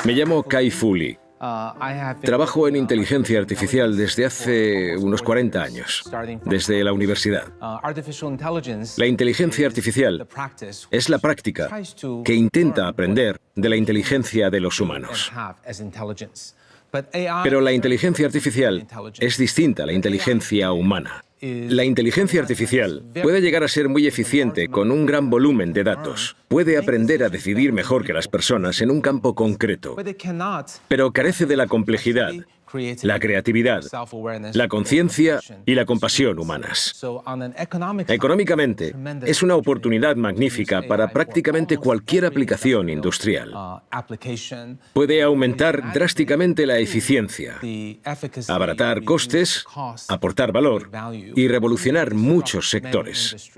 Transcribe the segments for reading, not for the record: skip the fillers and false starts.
Me llamo Kai Fu Lee. Trabajo en inteligencia artificial desde hace unos 40 años, desde la universidad. La inteligencia artificial es la práctica que intenta aprender de la inteligencia de los humanos. Pero la inteligencia artificial es distinta a la inteligencia humana. La inteligencia artificial puede llegar a ser muy eficiente con un gran volumen de datos. Puede aprender a decidir mejor que las personas en un campo concreto, pero carece de la complejidad, la creatividad, la conciencia y la compasión humanas. Económicamente, es una oportunidad magnífica para prácticamente cualquier aplicación industrial. Puede aumentar drásticamente la eficiencia, abaratar costes, aportar valor y revolucionar muchos sectores.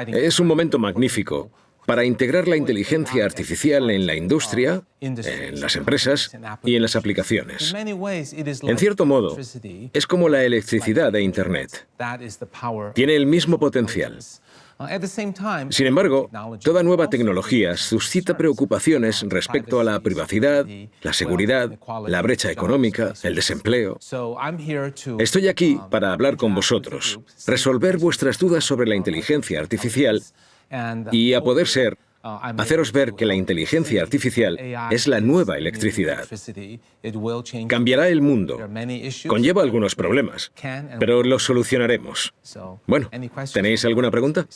Es un momento magnífico para integrar la inteligencia artificial en la industria, en las empresas y en las aplicaciones. En cierto modo, es como la electricidad de Internet. Tiene el mismo potencial. Sin embargo, toda nueva tecnología suscita preocupaciones respecto a la privacidad, la seguridad, la brecha económica, el desempleo. Estoy aquí para hablar con vosotros, resolver vuestras dudas sobre la inteligencia artificial y, a poder ser, haceros ver que la inteligencia artificial es la nueva electricidad. Cambiará el mundo. Conlleva algunos problemas, pero los solucionaremos. Bueno, ¿tenéis alguna pregunta?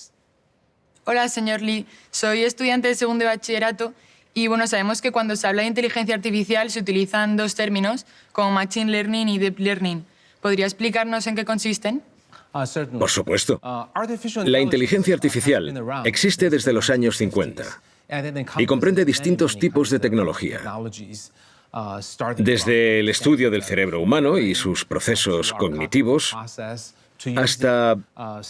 Hola, señor Lee. Soy estudiante de segundo de bachillerato y, sabemos que cuando se habla de inteligencia artificial se utilizan dos términos, como Machine Learning y Deep Learning. ¿Podría explicarnos en qué consisten? Por supuesto. La inteligencia artificial existe desde los años 50 y comprende distintos tipos de tecnología. Desde el estudio del cerebro humano y sus procesos cognitivos, hasta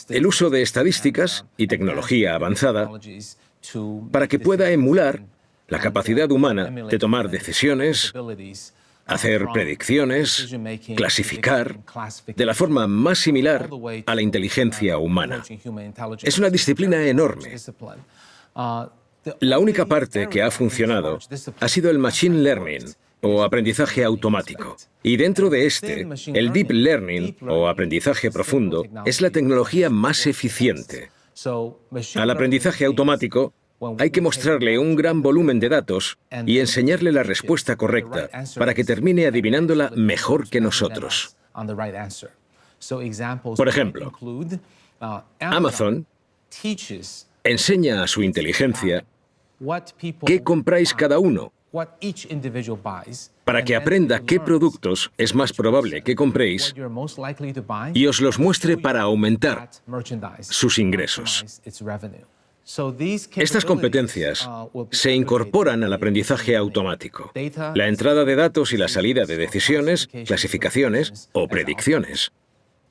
el uso de estadísticas y tecnología avanzada para que pueda emular la capacidad humana de tomar decisiones, hacer predicciones, clasificar, de la forma más similar a la inteligencia humana. Es una disciplina enorme. La única parte que ha funcionado ha sido el Machine Learning, o aprendizaje automático. Y dentro de este, el Deep Learning, o aprendizaje profundo, es la tecnología más eficiente. Al aprendizaje automático, hay que mostrarle un gran volumen de datos y enseñarle la respuesta correcta para que termine adivinándola mejor que nosotros. Por ejemplo, Amazon enseña a su inteligencia qué compráis cada uno, para que aprenda qué productos es más probable que compréis y os los muestre para aumentar sus ingresos. Estas competencias se incorporan al aprendizaje automático, la entrada de datos y la salida de decisiones, clasificaciones o predicciones.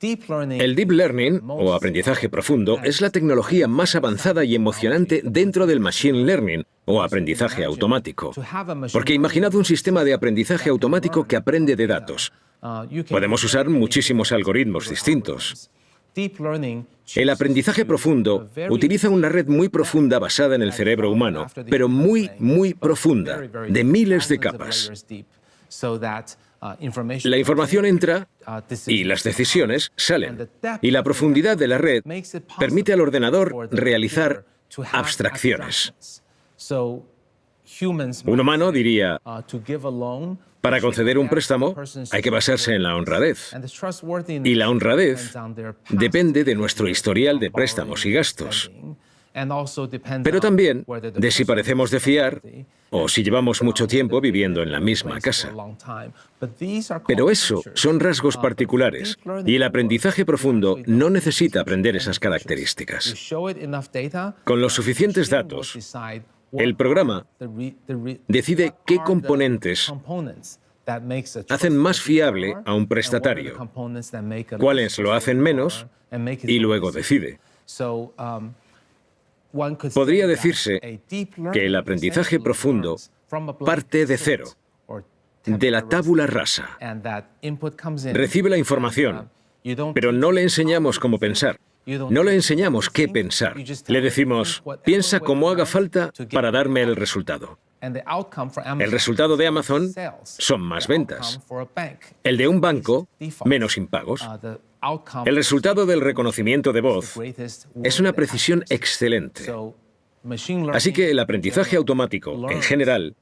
El Deep Learning, o aprendizaje profundo, es la tecnología más avanzada y emocionante dentro del Machine Learning, o aprendizaje automático. Porque imaginad un sistema de aprendizaje automático que aprende de datos. Podemos usar muchísimos algoritmos distintos. El aprendizaje profundo utiliza una red muy profunda basada en el cerebro humano, pero muy, muy profunda, de miles de capas. La información entra y las decisiones salen. Y la profundidad de la red permite al ordenador realizar abstracciones. Un humano diría: para conceder un préstamo hay que basarse en la honradez. Y la honradez depende de nuestro historial de préstamos y gastos. Pero también de si parecemos de fiar o si llevamos mucho tiempo viviendo en la misma casa. Pero eso son rasgos particulares y el aprendizaje profundo no necesita aprender esas características. Con los suficientes datos, el programa decide qué componentes hacen más fiable a un prestatario, cuáles lo hacen menos, y luego decide. Podría decirse que el aprendizaje profundo parte de cero, de la tabula rasa. Recibe la información, pero no le enseñamos cómo pensar. No le enseñamos qué pensar. Le decimos: piensa como haga falta para darme el resultado. El resultado de Amazon son más ventas. El de un banco, menos impagos. El resultado del reconocimiento de voz es una precisión excelente. Así que el aprendizaje automático, en general,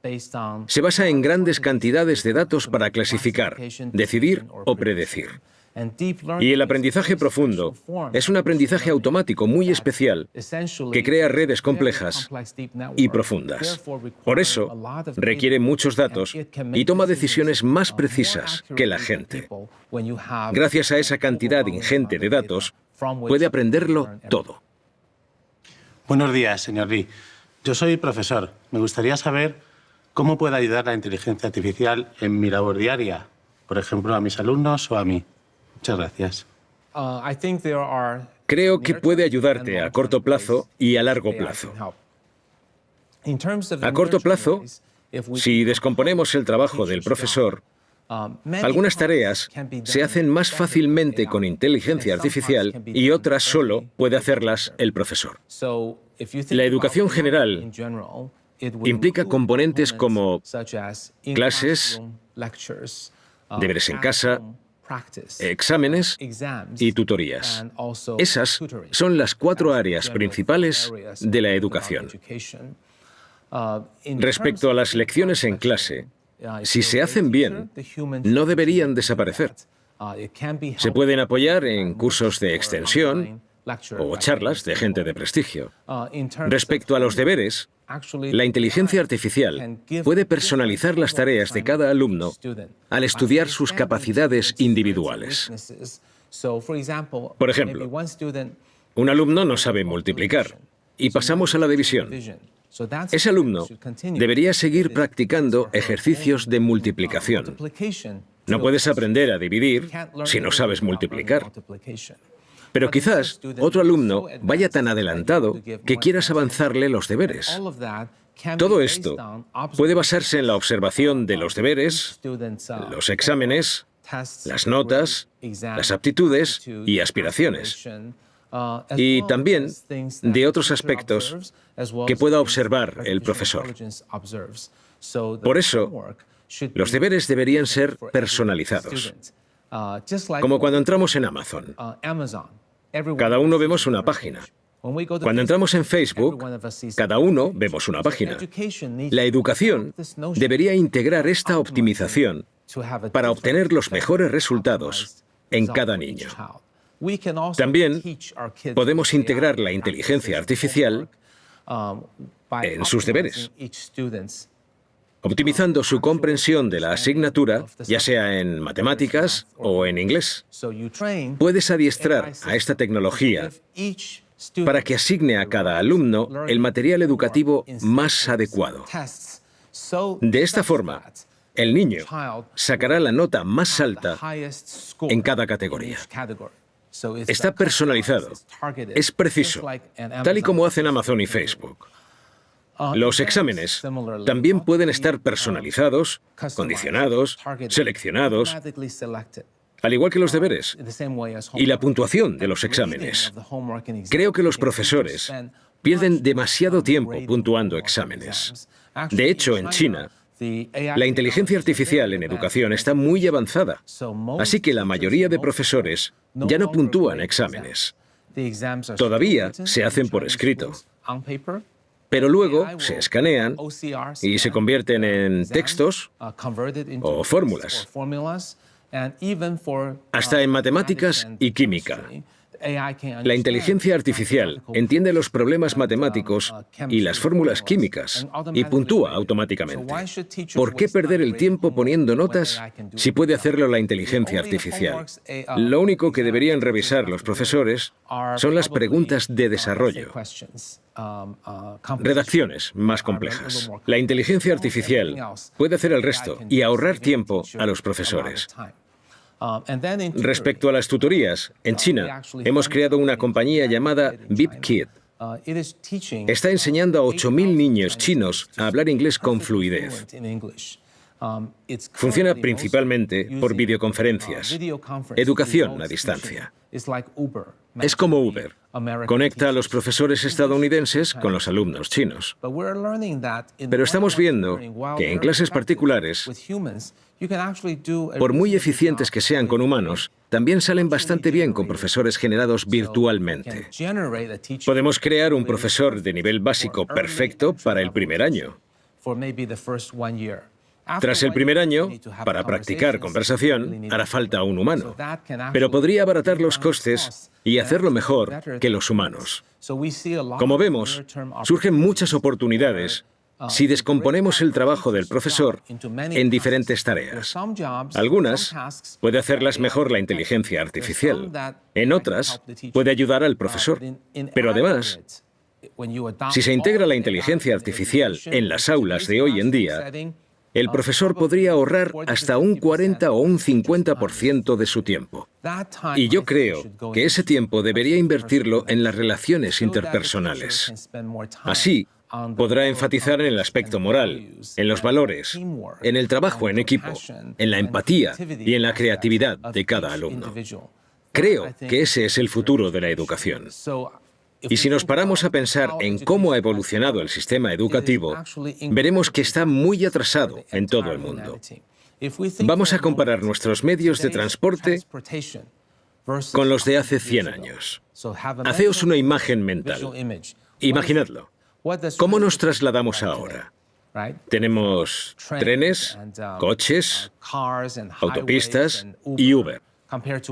se basa en grandes cantidades de datos para clasificar, decidir o predecir. Y el aprendizaje profundo es un aprendizaje automático muy especial que crea redes complejas y profundas. Por eso, requiere muchos datos y toma decisiones más precisas que la gente. Gracias a esa cantidad ingente de datos, puede aprenderlo todo. Buenos días, señor Lee. Yo soy profesor. Me gustaría saber cómo puede ayudar la inteligencia artificial en mi labor diaria, por ejemplo, a mis alumnos o a mí. Muchas gracias. Creo que puede ayudarte a corto plazo y a largo plazo. A corto plazo, si descomponemos el trabajo del profesor, algunas tareas se hacen más fácilmente con inteligencia artificial y otras solo puede hacerlas el profesor. La educación general implica componentes como clases, deberes en casa, exámenes y tutorías. Esas son las 4 áreas principales de la educación. Respecto a las lecciones en clase, si se hacen bien, no deberían desaparecer. Se pueden apoyar en cursos de extensión o charlas de gente de prestigio. Respecto a los deberes, la inteligencia artificial puede personalizar las tareas de cada alumno al estudiar sus capacidades individuales. Por ejemplo, un alumno no sabe multiplicar y pasamos a la división. Ese alumno debería seguir practicando ejercicios de multiplicación. No puedes aprender a dividir si no sabes multiplicar. Pero quizás otro alumno vaya tan adelantado que quieras avanzarle los deberes. Todo esto puede basarse en la observación de los deberes, los exámenes, las notas, las aptitudes y aspiraciones. Y también de otros aspectos que pueda observar el profesor. Por eso, los deberes deberían ser personalizados. Como cuando entramos en Amazon. Cada uno vemos una página. Cuando entramos en Facebook, cada uno vemos una página. La educación debería integrar esta optimización para obtener los mejores resultados en cada niño. También podemos integrar la inteligencia artificial en sus deberes, optimizando su comprensión de la asignatura, ya sea en matemáticas o en inglés. Puedes adiestrar a esta tecnología para que asigne a cada alumno el material educativo más adecuado. De esta forma, el niño sacará la nota más alta en cada categoría. Está personalizado, es preciso, tal y como hacen Amazon y Facebook. Los exámenes también pueden estar personalizados, condicionados, seleccionados, al igual que los deberes y la puntuación de los exámenes. Creo que los profesores pierden demasiado tiempo puntuando exámenes. De hecho, en China, la inteligencia artificial en educación está muy avanzada, así que la mayoría de profesores ya no puntúan exámenes. Todavía se hacen por escrito, pero luego se escanean y se convierten en textos o fórmulas. Hasta en matemáticas y química. La inteligencia artificial entiende los problemas matemáticos y las fórmulas químicas y puntúa automáticamente. ¿Por qué perder el tiempo poniendo notas si puede hacerlo la inteligencia artificial? Lo único que deberían revisar los profesores son las preguntas de desarrollo. Redacciones más complejas. La inteligencia artificial puede hacer el resto y ahorrar tiempo a los profesores. Respecto a las tutorías, en China hemos creado una compañía llamada VipKid. Está enseñando a 8.000 niños chinos a hablar inglés con fluidez. Funciona principalmente por videoconferencias, educación a distancia. Es como Uber. Conecta a los profesores estadounidenses con los alumnos chinos. Pero estamos viendo que en clases particulares, por muy eficientes que sean con humanos, también salen bastante bien con profesores generados virtualmente. Podemos crear un profesor de nivel básico perfecto para el primer año. Tras el primer año, para practicar conversación, hará falta un humano, pero podría abaratar los costes y hacerlo mejor que los humanos. Como vemos, surgen muchas oportunidades si descomponemos el trabajo del profesor en diferentes tareas. Algunas puede hacerlas mejor la inteligencia artificial, en otras puede ayudar al profesor, pero además, si se integra la inteligencia artificial en las aulas de hoy en día, el profesor podría ahorrar hasta un 40 o un 50% de su tiempo. Y yo creo que ese tiempo debería invertirlo en las relaciones interpersonales. Así, podrá enfatizar en el aspecto moral, en los valores, en el trabajo en equipo, en la empatía y en la creatividad de cada alumno. Creo que ese es el futuro de la educación. Y si nos paramos a pensar en cómo ha evolucionado el sistema educativo, veremos que está muy atrasado en todo el mundo. Vamos a comparar nuestros medios de transporte con los de hace 100 años. Haceos una imagen mental. Imaginadlo. ¿Cómo nos trasladamos ahora? Tenemos trenes, coches, autopistas y Uber.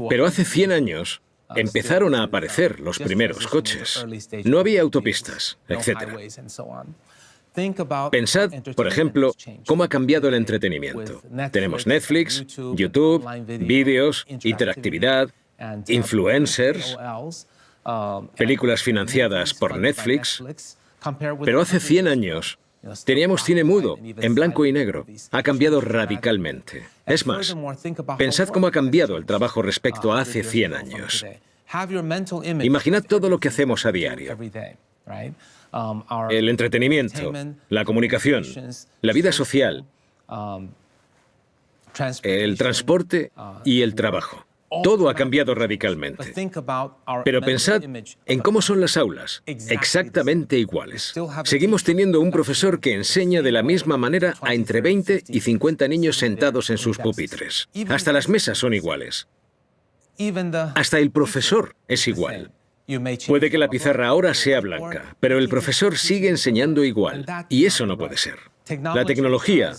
Pero hace 100 años empezaron a aparecer los primeros coches. No había autopistas, etc. Pensad, por ejemplo, cómo ha cambiado el entretenimiento. Tenemos Netflix, YouTube, vídeos, interactividad, influencers, películas financiadas por Netflix. Pero hace 100 años teníamos cine mudo, en blanco y negro. Ha cambiado radicalmente. Es más, pensad cómo ha cambiado el trabajo respecto a hace 100 años. Imaginad todo lo que hacemos a diario. El entretenimiento, la comunicación, la vida social, el transporte y el trabajo. Todo ha cambiado radicalmente. Pero pensad en cómo son las aulas, exactamente iguales. Seguimos teniendo un profesor que enseña de la misma manera a entre 20 y 50 niños sentados en sus pupitres. Hasta las mesas son iguales. Hasta el profesor es igual. Puede que la pizarra ahora sea blanca, pero el profesor sigue enseñando igual. Y eso no puede ser. La tecnología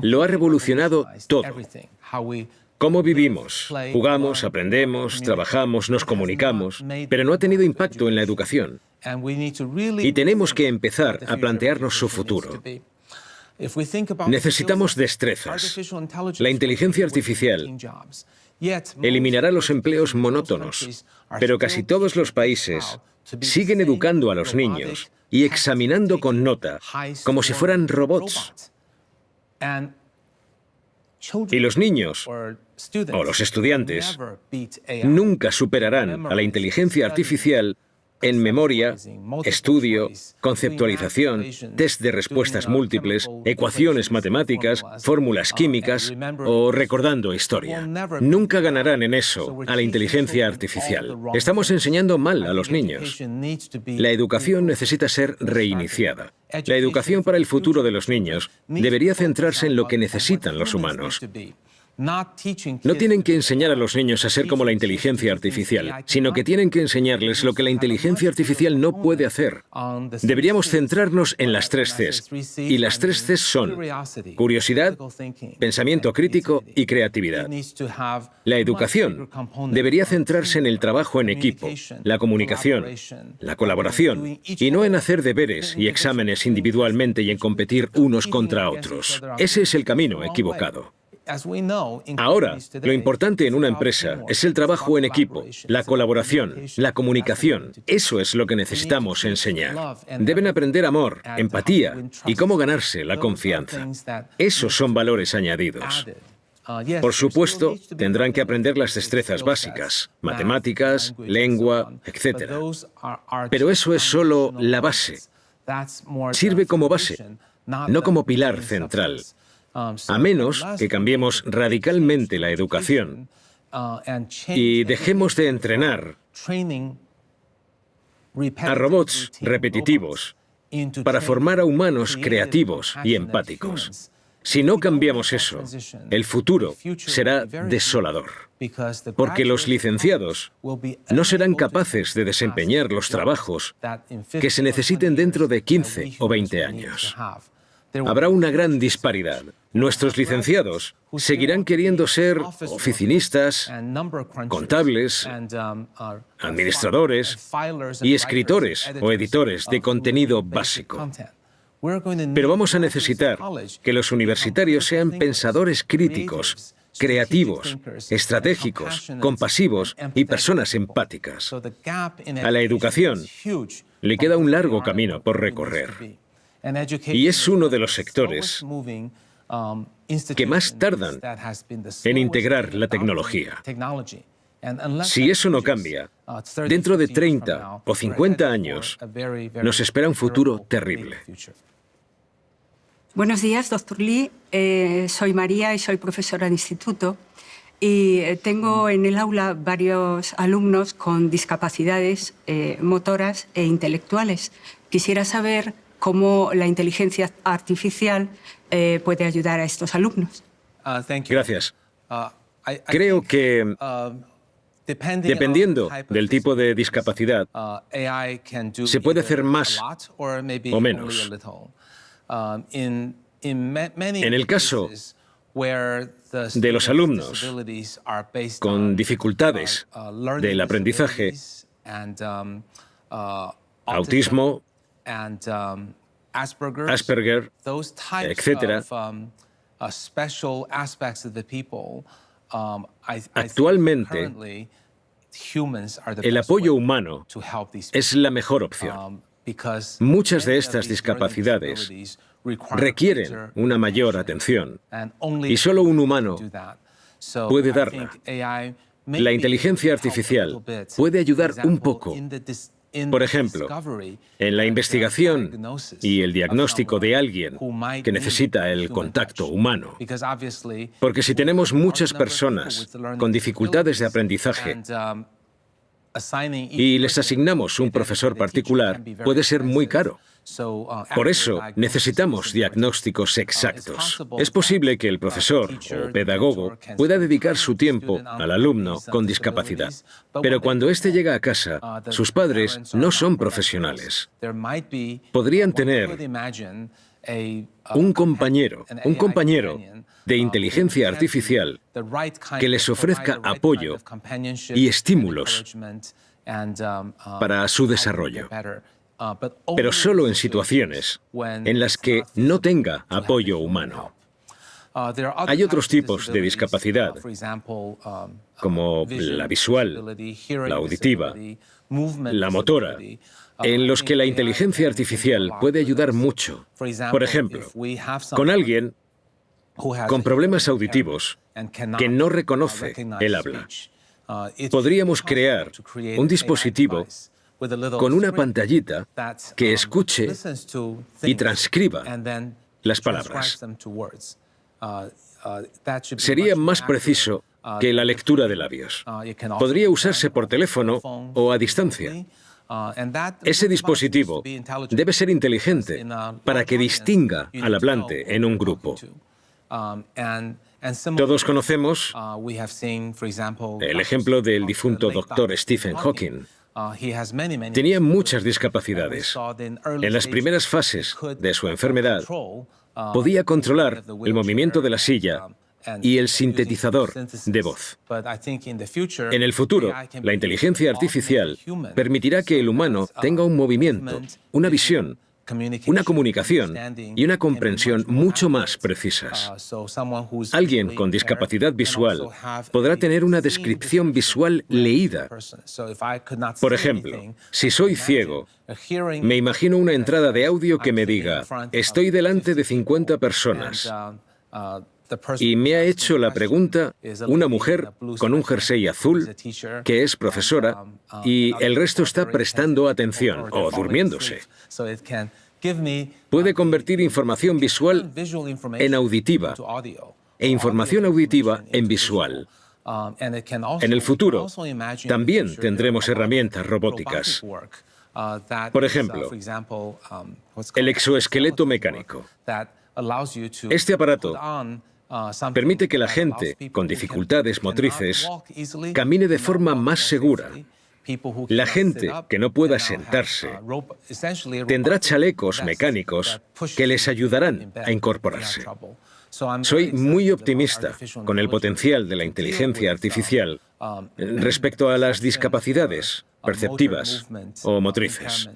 lo ha revolucionado todo. Cómo vivimos, jugamos, aprendemos, trabajamos, nos comunicamos, pero no ha tenido impacto en la educación. Y tenemos que empezar a plantearnos su futuro. Necesitamos destrezas. La inteligencia artificial eliminará los empleos monótonos, pero casi todos los países siguen educando a los niños y examinando con nota como si fueran robots. Y los niños, o los estudiantes, nunca superarán a la inteligencia artificial en memoria, estudio, conceptualización, test de respuestas múltiples, ecuaciones matemáticas, fórmulas químicas o recordando historia. Nunca ganarán en eso a la inteligencia artificial. Estamos enseñando mal a los niños. La educación necesita ser reiniciada. La educación para el futuro de los niños debería centrarse en lo que necesitan los humanos. No tienen que enseñar a los niños a ser como la inteligencia artificial, sino que tienen que enseñarles lo que la inteligencia artificial no puede hacer. Deberíamos centrarnos en las 3 Cs. Y las 3 Cs son curiosidad, pensamiento crítico y creatividad. La educación debería centrarse en el trabajo en equipo, la comunicación, la colaboración, y no en hacer deberes y exámenes individualmente y en competir unos contra otros. Ese es el camino equivocado. Ahora, lo importante en una empresa es el trabajo en equipo, la colaboración, la comunicación. Eso es lo que necesitamos enseñar. Deben aprender amor, empatía y cómo ganarse la confianza. Esos son valores añadidos. Por supuesto, tendrán que aprender las destrezas básicas, matemáticas, lengua, etc. Pero eso es solo la base. Sirve como base, no como pilar central. a menos que cambiemos radicalmente la educación y dejemos de entrenar a robots repetitivos para formar a humanos creativos y empáticos. Si no cambiamos eso, el futuro será desolador, porque los licenciados no serán capaces de desempeñar los trabajos que se necesiten dentro de 15 o 20 años. Habrá una gran disparidad. Nuestros licenciados seguirán queriendo ser oficinistas, contables, administradores y escritores o editores de contenido básico. Pero vamos a necesitar que los universitarios sean pensadores críticos, creativos, estratégicos, compasivos y personas empáticas. A la educación le queda un largo camino por recorrer. Y es uno de los sectores que más tardan en integrar la tecnología. Si eso no cambia, dentro de 30 o 50 años nos espera un futuro terrible. Buenos días, doctor Lee. Soy María y soy profesora de instituto. Y tengo en el aula varios alumnos con discapacidades motoras e intelectuales. Quisiera saber cómo la inteligencia artificial puede ayudar a estos alumnos. Gracias. Creo que, dependiendo del tipo de discapacidad, se puede hacer más o menos. En el caso de los alumnos con dificultades del aprendizaje, autismo, Asperger, etc., actualmente el apoyo humano es la mejor opción. Muchas de estas discapacidades requieren una mayor atención y solo un humano puede darla. La inteligencia artificial puede ayudar un poco. Por ejemplo, en la investigación y el diagnóstico de alguien que necesita el contacto humano. Porque si tenemos muchas personas con dificultades de aprendizaje y les asignamos un profesor particular, puede ser muy caro. Por eso necesitamos diagnósticos exactos. Es posible que el profesor o pedagogo pueda dedicar su tiempo al alumno con discapacidad, pero cuando éste llega a casa, sus padres no son profesionales. Podrían tener un compañero de inteligencia artificial que les ofrezca apoyo y estímulos para su desarrollo. Pero solo en situaciones en las que no tenga apoyo humano. Hay otros tipos de discapacidad, como la visual, la auditiva, la motora, en los que la inteligencia artificial puede ayudar mucho. Por ejemplo, con alguien con problemas auditivos que no reconoce el habla. Podríamos crear un dispositivo con una pantallita que escuche y transcriba las palabras. Sería más preciso que la lectura de labios. Podría usarse por teléfono o a distancia. Ese dispositivo debe ser inteligente para que distinga al hablante en un grupo. Todos conocemos el ejemplo del difunto doctor Stephen Hawking. Tenía muchas discapacidades. En las primeras fases de su enfermedad, podía controlar el movimiento de la silla y el sintetizador de voz. En el futuro, la inteligencia artificial permitirá que el humano tenga un movimiento, una visión, una comunicación y una comprensión mucho más precisas. Alguien con discapacidad visual podrá tener una descripción visual leída. Por ejemplo, si soy ciego, me imagino una entrada de audio que me diga: estoy delante de 50 personas. Y me ha hecho la pregunta una mujer con un jersey azul, que es profesora, y el resto está prestando atención o durmiéndose. Puede convertir información visual en auditiva e información auditiva en visual. En el futuro, también tendremos herramientas robóticas. Por ejemplo, el exoesqueleto mecánico. Este aparato permite que la gente con dificultades motrices camine de forma más segura. La gente que no pueda sentarse tendrá chalecos mecánicos que les ayudarán a incorporarse. Soy muy optimista con el potencial de la inteligencia artificial respecto a las discapacidades perceptivas o motrices.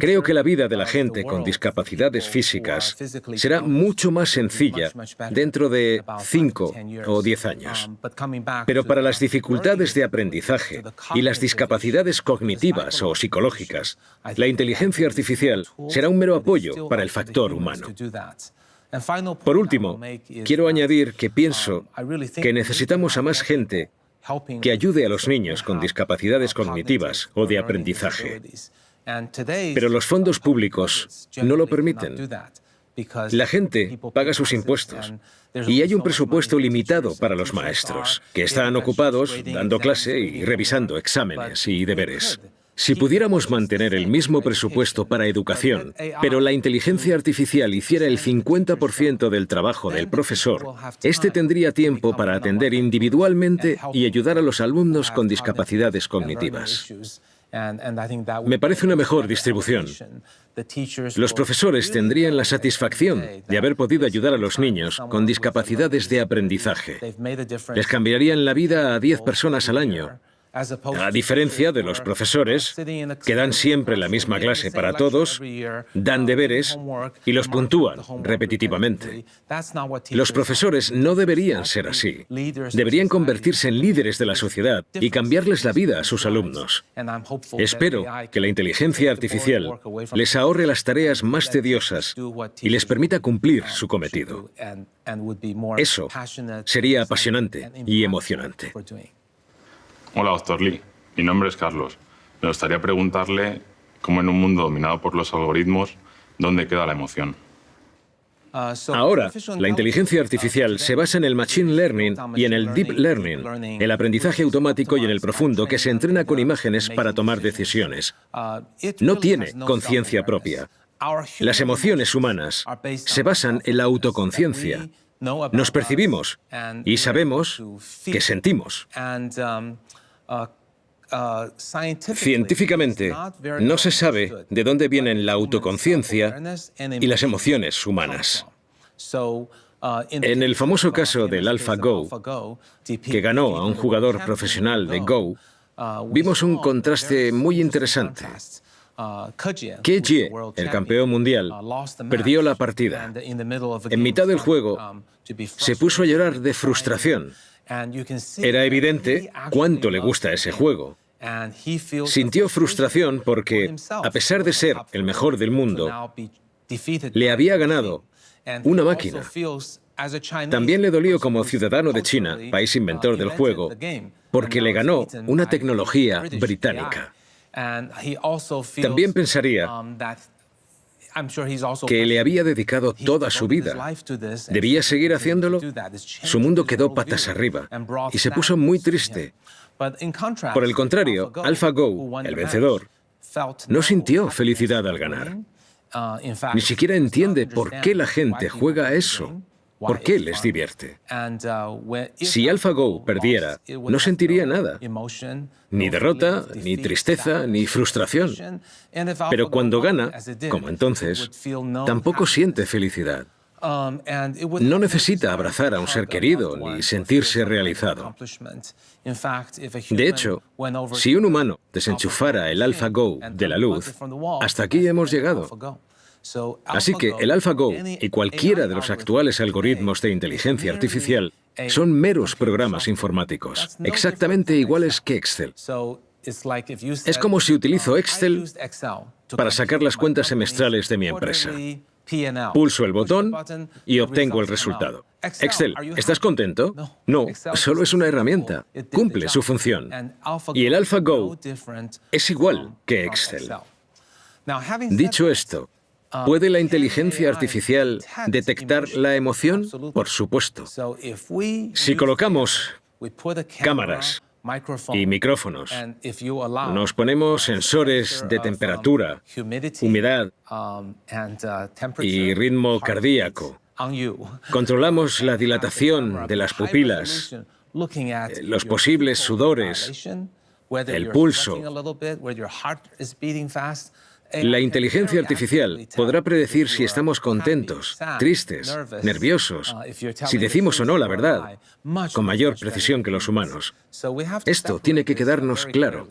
Creo que la vida de la gente con discapacidades físicas será mucho más sencilla dentro de 5 o 10 años. Pero para las dificultades de aprendizaje y las discapacidades cognitivas o psicológicas, la inteligencia artificial será un mero apoyo para el factor humano. Por último, quiero añadir que pienso que necesitamos a más gente que ayude a los niños con discapacidades cognitivas o de aprendizaje. Pero los fondos públicos no lo permiten. La gente paga sus impuestos y hay un presupuesto limitado para los maestros, que están ocupados dando clase y revisando exámenes y deberes. Si pudiéramos mantener el mismo presupuesto para educación, pero la inteligencia artificial hiciera el 50% del trabajo del profesor, este tendría tiempo para atender individualmente y ayudar a los alumnos con discapacidades cognitivas. Me parece una mejor distribución. Los profesores tendrían la satisfacción de haber podido ayudar a los niños con discapacidades de aprendizaje. Les cambiarían la vida a 10 personas al año, a diferencia de los profesores, que dan siempre la misma clase para todos, dan deberes y los puntúan repetitivamente. Los profesores no deberían ser así. Deberían convertirse en líderes de la sociedad y cambiarles la vida a sus alumnos. Espero que la inteligencia artificial les ahorre las tareas más tediosas y les permita cumplir su cometido. Eso sería apasionante y emocionante. Hola, doctor Lee. Mi nombre es Carlos. Me gustaría preguntarle cómo en un mundo dominado por los algoritmos, ¿dónde queda la emoción? Ahora, la inteligencia artificial se basa en el machine learning y en el deep learning, el aprendizaje automático y en el profundo que se entrena con imágenes para tomar decisiones. No tiene conciencia propia. Las emociones humanas se basan en la autoconciencia. Nos percibimos y sabemos que sentimos. Científicamente, no se sabe de dónde vienen la autoconciencia y las emociones humanas. En el famoso caso del AlphaGo, que ganó a un jugador profesional de Go, vimos un contraste muy interesante. Ke Jie, el campeón mundial, perdió la partida. En mitad del juego, se puso a llorar de frustración. Era evidente cuánto le gusta ese juego. Sintió frustración porque, a pesar de ser el mejor del mundo, le había ganado una máquina. También le dolió como ciudadano de China, país inventor del juego, porque le ganó una tecnología británica. También pensaría que le había dedicado toda su vida. ¿Debía seguir haciéndolo? Su mundo quedó patas arriba y se puso muy triste. Por el contrario, AlphaGo, el vencedor, no sintió felicidad al ganar. Ni siquiera entiende por qué la gente juega a eso. ¿Por qué les divierte? Si AlphaGo perdiera, no sentiría nada. Ni derrota, ni tristeza, ni frustración. Pero cuando gana, como entonces, tampoco siente felicidad. No necesita abrazar a un ser querido ni sentirse realizado. De hecho, si un humano desenchufara el AlphaGo de la luz, hasta aquí hemos llegado. Así que el AlphaGo y cualquiera de los actuales algoritmos de inteligencia artificial son meros programas informáticos, exactamente iguales que Excel. Es como si utilizo Excel para sacar las cuentas semestrales de mi empresa. Pulso el botón y obtengo el resultado. Excel, ¿estás contento? No, solo es una herramienta. Cumple su función. Y el AlphaGo es igual que Excel. Dicho esto, ¿puede la inteligencia artificial detectar la emoción? Por supuesto. Si colocamos cámaras y micrófonos, nos ponemos sensores de temperatura, humedad y ritmo cardíaco, controlamos la dilatación de las pupilas, los posibles sudores, el pulso. La inteligencia artificial podrá predecir si estamos contentos, tristes, nerviosos, si decimos o no la verdad, con mayor precisión que los humanos. Esto tiene que quedarnos claro.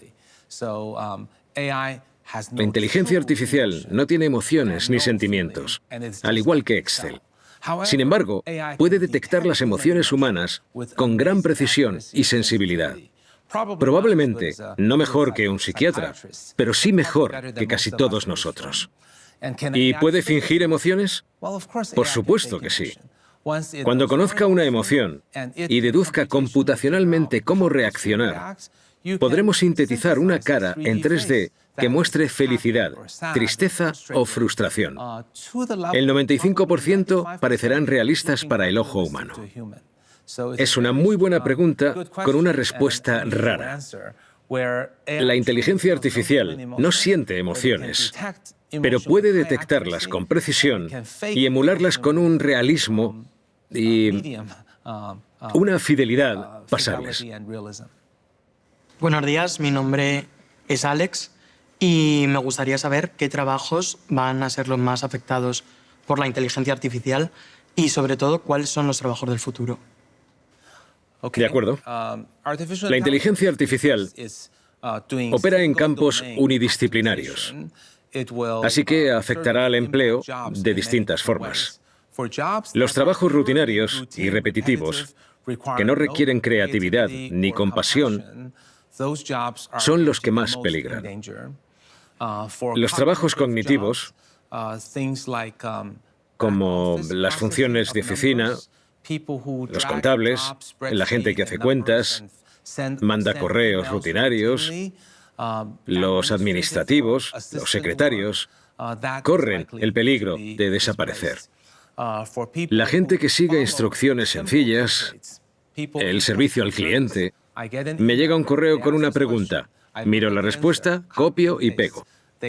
La inteligencia artificial no tiene emociones ni sentimientos, al igual que Excel. Sin embargo, puede detectar las emociones humanas con gran precisión y sensibilidad. Probablemente no mejor que un psiquiatra, pero sí mejor que casi todos nosotros. ¿Y puede fingir emociones? Por supuesto que sí. Cuando conozca una emoción y deduzca computacionalmente cómo reaccionar, podremos sintetizar una cara en 3D que muestre felicidad, tristeza o frustración. El 95% parecerán realistas para el ojo humano. Es una muy buena pregunta con una respuesta rara. La inteligencia artificial no siente emociones, pero puede detectarlas con precisión y emularlas con un realismo y una fidelidad pasables. Buenos días, mi nombre es Alex y me gustaría saber qué trabajos van a ser los más afectados por la inteligencia artificial y, sobre todo, cuáles son los trabajos del futuro. De acuerdo. La inteligencia artificial opera en campos unidisciplinarios, así que afectará al empleo de distintas formas. Los trabajos rutinarios y repetitivos, que no requieren creatividad ni compasión, son los que más peligran. Los trabajos cognitivos, como las funciones de oficina, los contables, la gente que hace cuentas, manda correos rutinarios, los administrativos, los secretarios, corren el peligro de desaparecer. La gente que sigue instrucciones sencillas, el servicio al cliente, me llega un correo con una pregunta, miro la respuesta, copio y pego.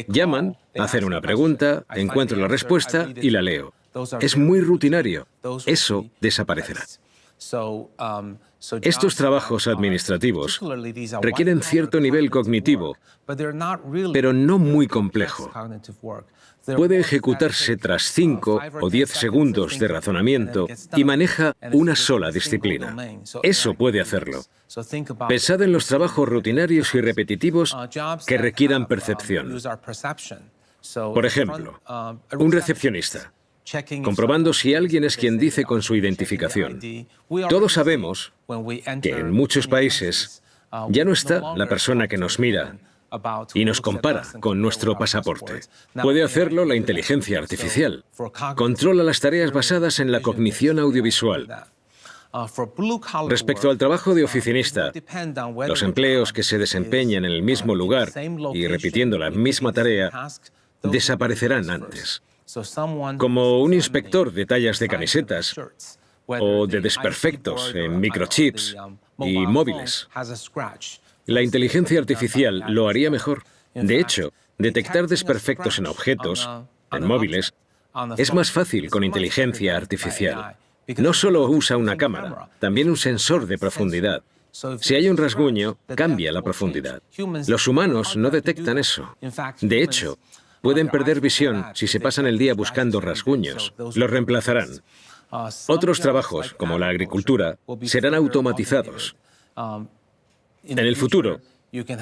Llaman, hacen una pregunta, encuentro la respuesta y la leo. Es muy rutinario. Eso desaparecerá. Estos trabajos administrativos requieren cierto nivel cognitivo, pero no muy complejo. Puede ejecutarse tras 5 o 10 segundos de razonamiento y maneja una sola disciplina. Eso puede hacerlo. Pensad en los trabajos rutinarios y repetitivos que requieran percepción. Por ejemplo, un recepcionista, comprobando si alguien es quien dice con su identificación. Todos sabemos que en muchos países ya no está la persona que nos mira y nos compara con nuestro pasaporte. Puede hacerlo la inteligencia artificial. Controla las tareas basadas en la cognición audiovisual. Respecto al trabajo de oficinista, los empleos que se desempeñan en el mismo lugar y repitiendo la misma tarea desaparecerán antes. Como un inspector de tallas de camisetas o de desperfectos en microchips y móviles. La inteligencia artificial lo haría mejor. De hecho, detectar desperfectos en objetos, en móviles, es más fácil con inteligencia artificial. No solo usa una cámara, también un sensor de profundidad. Si hay un rasguño, cambia la profundidad. Los humanos no detectan eso. De hecho, pueden perder visión si se pasan el día buscando rasguños. Los reemplazarán. Otros trabajos, como la agricultura, serán automatizados. En el futuro,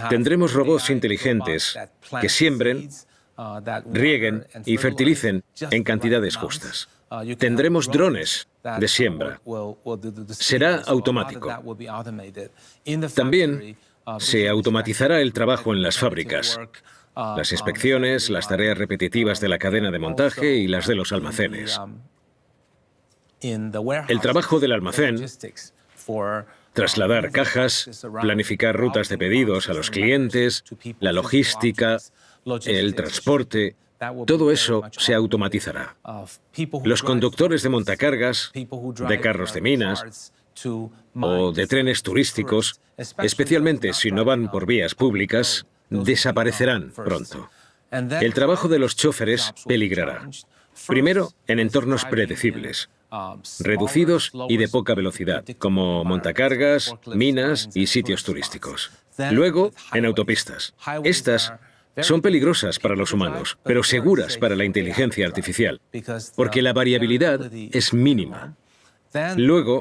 tendremos robots inteligentes que siembren, rieguen y fertilicen en cantidades justas. Tendremos drones de siembra. Será automático. También se automatizará el trabajo en las fábricas. Las inspecciones, las tareas repetitivas de la cadena de montaje y las de los almacenes. El trabajo del almacén, trasladar cajas, planificar rutas de pedidos a los clientes, la logística, el transporte, todo eso se automatizará. Los conductores de montacargas, de carros de minas o de trenes turísticos, especialmente si no van por vías públicas, desaparecerán pronto. El trabajo de los choferes peligrará. Primero, en entornos predecibles, reducidos y de poca velocidad, como montacargas, minas y sitios turísticos. Luego, en autopistas. Estas son peligrosas para los humanos, pero seguras para la inteligencia artificial, porque la variabilidad es mínima. Luego,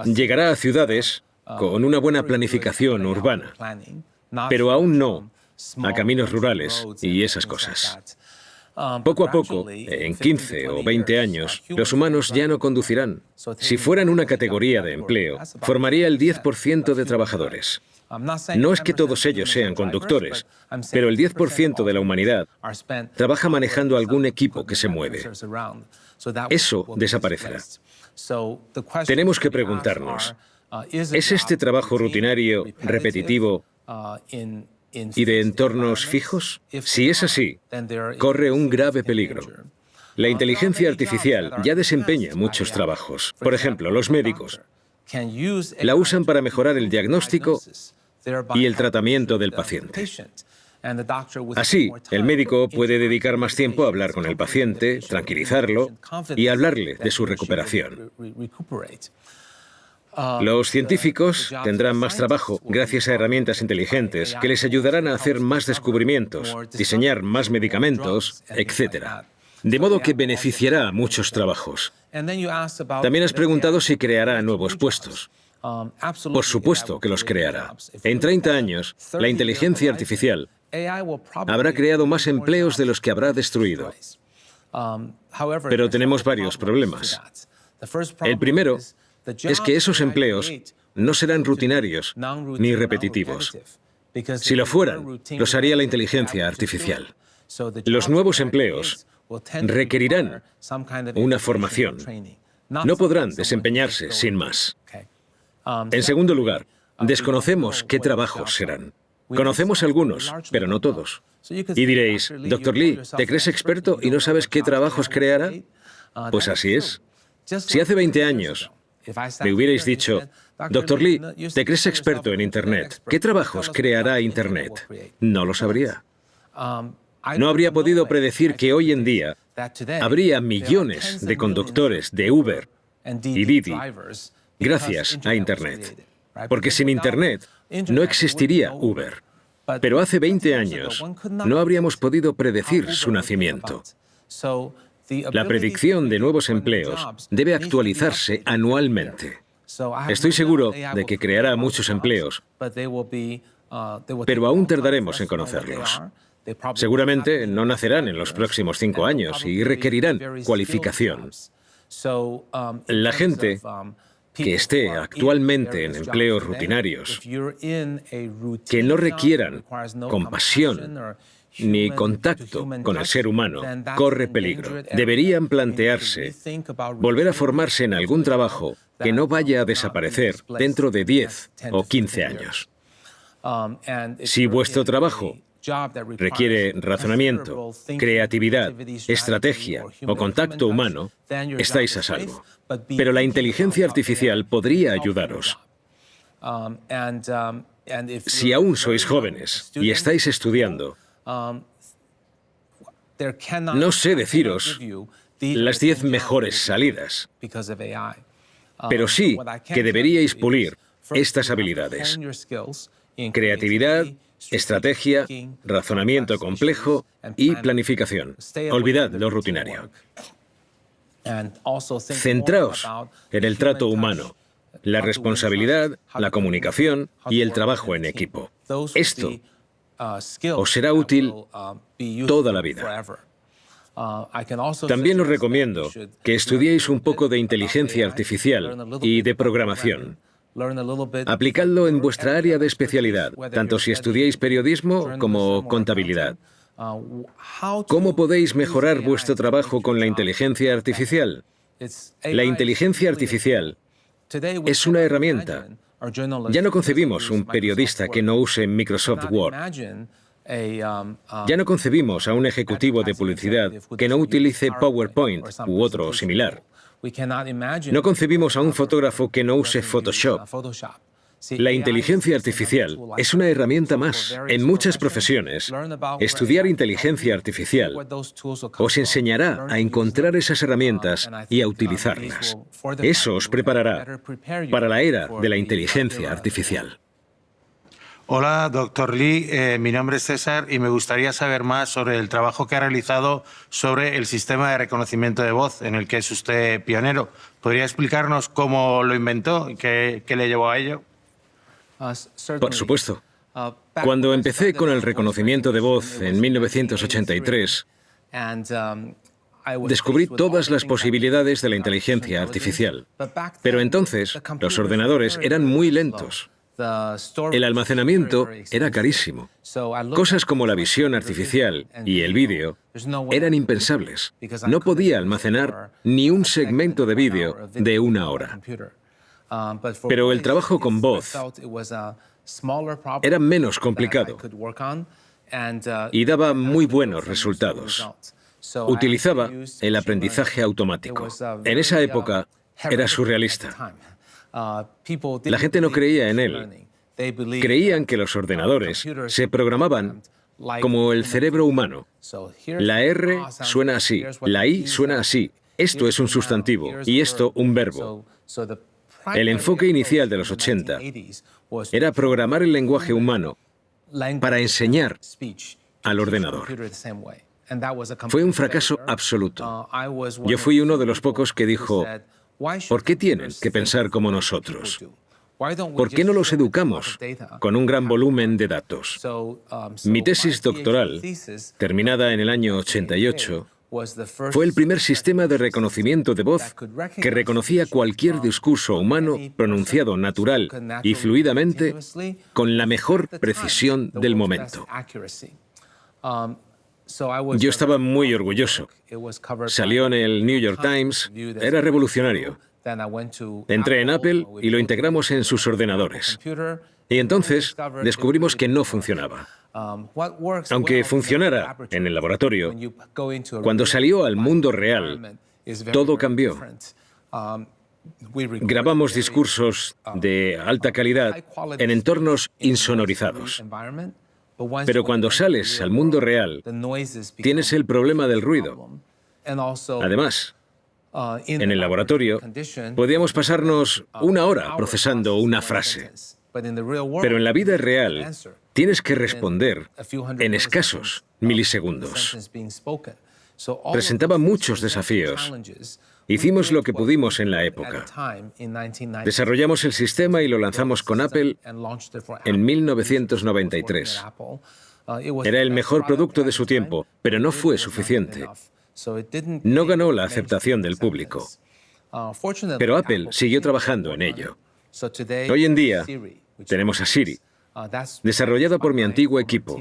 llegará a ciudades con una buena planificación urbana, pero aún no a caminos rurales y esas cosas. Poco a poco, en 15 o 20 años, los humanos ya no conducirán. Si fueran una categoría de empleo, formaría el 10% de trabajadores. No es que todos ellos sean conductores, pero el 10% de la humanidad trabaja manejando algún equipo que se mueve. Eso desaparecerá. Tenemos que preguntarnos, ¿es este trabajo rutinario, repetitivo y de entornos fijos? Si es así, corre un grave peligro. La inteligencia artificial ya desempeña muchos trabajos. Por ejemplo, los médicos la usan para mejorar el diagnóstico y el tratamiento del paciente. Así, el médico puede dedicar más tiempo a hablar con el paciente, tranquilizarlo y hablarle de su recuperación. Los científicos tendrán más trabajo gracias a herramientas inteligentes que les ayudarán a hacer más descubrimientos, diseñar más medicamentos, etc. De modo que beneficiará a muchos trabajos. También has preguntado si creará nuevos puestos. Por supuesto que los creará. En 30 años, la inteligencia artificial habrá creado más empleos de los que habrá destruido. Pero tenemos varios problemas. El primero es que esos empleos no serán rutinarios ni repetitivos. Si lo fueran, los haría la inteligencia artificial. Los nuevos empleos requerirán una formación. No podrán desempeñarse sin más. En segundo lugar, desconocemos qué trabajos serán. Conocemos algunos, pero no todos. Y diréis, Dr. Lee, ¿te crees experto y no sabes qué trabajos creará? Pues así es. Si hace 20 años me hubierais dicho, Dr. Lee, ¿te crees experto en Internet? ¿Qué trabajos creará Internet? No lo sabría. No habría podido predecir que hoy en día habría millones de conductores de Uber y Didi gracias a Internet. Porque sin Internet no existiría Uber. Pero hace 20 años no habríamos podido predecir su nacimiento. La predicción de nuevos empleos debe actualizarse anualmente. Estoy seguro de que creará muchos empleos, pero aún tardaremos en conocerlos. Seguramente no nacerán en los próximos 5 años y requerirán cualificación. La gente que esté actualmente en empleos rutinarios, que no requieran compasión ni contacto con el ser humano, corre peligro. Deberían plantearse volver a formarse en algún trabajo que no vaya a desaparecer dentro de 10 o 15 años. Si vuestro trabajo requiere razonamiento, creatividad, estrategia o contacto humano, estáis a salvo. Pero la inteligencia artificial podría ayudaros. Si aún sois jóvenes y estáis estudiando, no sé deciros las 10 mejores salidas, pero sí que deberíais pulir estas habilidades: creatividad, estrategia, razonamiento complejo y planificación. Olvidad lo rutinario. Centraos en el trato humano, la responsabilidad, la comunicación y el trabajo en equipo. Esto os será útil toda la vida. También os recomiendo que estudiéis un poco de inteligencia artificial y de programación. Aplicadlo en vuestra área de especialidad, tanto si estudiáis periodismo como contabilidad. ¿Cómo podéis mejorar vuestro trabajo con la inteligencia artificial? La inteligencia artificial es una herramienta. Ya no concebimos un periodista que no use Microsoft Word. Ya no concebimos a un ejecutivo de publicidad que no utilice PowerPoint u otro similar. No concebimos a un fotógrafo que no use Photoshop. La inteligencia artificial es una herramienta más. En muchas profesiones, estudiar inteligencia artificial os enseñará a encontrar esas herramientas y a utilizarlas. Eso os preparará para la era de la inteligencia artificial. Hola, doctor Lee. Mi nombre es César y me gustaría saber más sobre el trabajo que ha realizado sobre el sistema de reconocimiento de voz en el que es usted pionero. ¿Podría explicarnos cómo lo inventó y qué le llevó a ello? Por supuesto. Cuando empecé con el reconocimiento de voz en 1983, descubrí todas las posibilidades de la inteligencia artificial. Pero entonces, los ordenadores eran muy lentos. El almacenamiento era carísimo. Cosas como la visión artificial y el vídeo eran impensables. No podía almacenar ni un segmento de vídeo de 1 hora. Pero el trabajo con voz era menos complicado y daba muy buenos resultados. Utilizaba el aprendizaje automático. En esa época era surrealista. La gente no creía en él. Creían que los ordenadores se programaban como el cerebro humano. La R suena así, la I suena así. Esto es un sustantivo y esto un verbo. El enfoque inicial de los 80 era programar el lenguaje humano para enseñar al ordenador. Fue un fracaso absoluto. Yo fui uno de los pocos que dijo, ¿por qué tienen que pensar como nosotros? ¿Por qué no los educamos con un gran volumen de datos? Mi tesis doctoral, terminada en el año 88, fue el primer sistema de reconocimiento de voz que reconocía cualquier discurso humano pronunciado natural y fluidamente con la mejor precisión del momento. Yo estaba muy orgulloso. Salió en el New York Times, era revolucionario. Entré en Apple y lo integramos en sus ordenadores. Y entonces descubrimos que no funcionaba. Aunque funcionara en el laboratorio, cuando salió al mundo real, todo cambió. Grabamos discursos de alta calidad en entornos insonorizados. Pero cuando sales al mundo real, tienes el problema del ruido. Además, en el laboratorio, podíamos pasarnos 1 hora procesando una frase. Pero en la vida real, tienes que responder en escasos milisegundos. Presentaba muchos desafíos. Hicimos lo que pudimos en la época. Desarrollamos el sistema y lo lanzamos con Apple en 1993. Era el mejor producto de su tiempo, pero no fue suficiente. No ganó la aceptación del público. Pero Apple siguió trabajando en ello. Hoy en día tenemos a Siri, desarrollado por mi antiguo equipo.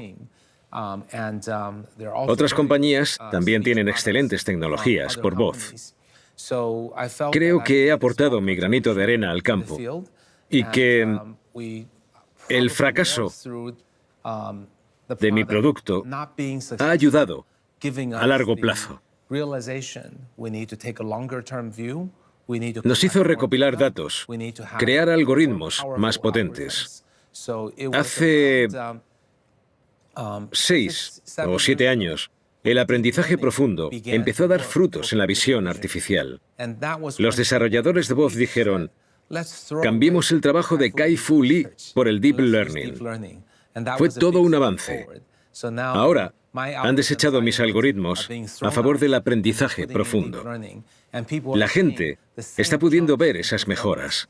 Otras compañías también tienen excelentes tecnologías por voz. Creo que he aportado mi granito de arena al campo y que el fracaso de mi producto ha ayudado a largo plazo. Nos hizo recopilar datos, crear algoritmos más potentes. Hace 6 o 7 años, el aprendizaje profundo empezó a dar frutos en la visión artificial. Los desarrolladores de voz dijeron, cambiemos el trabajo de Kai-Fu Lee por el Deep Learning. Fue todo un avance. Ahora, han desechado mis algoritmos a favor del aprendizaje profundo. La gente está pudiendo ver esas mejoras.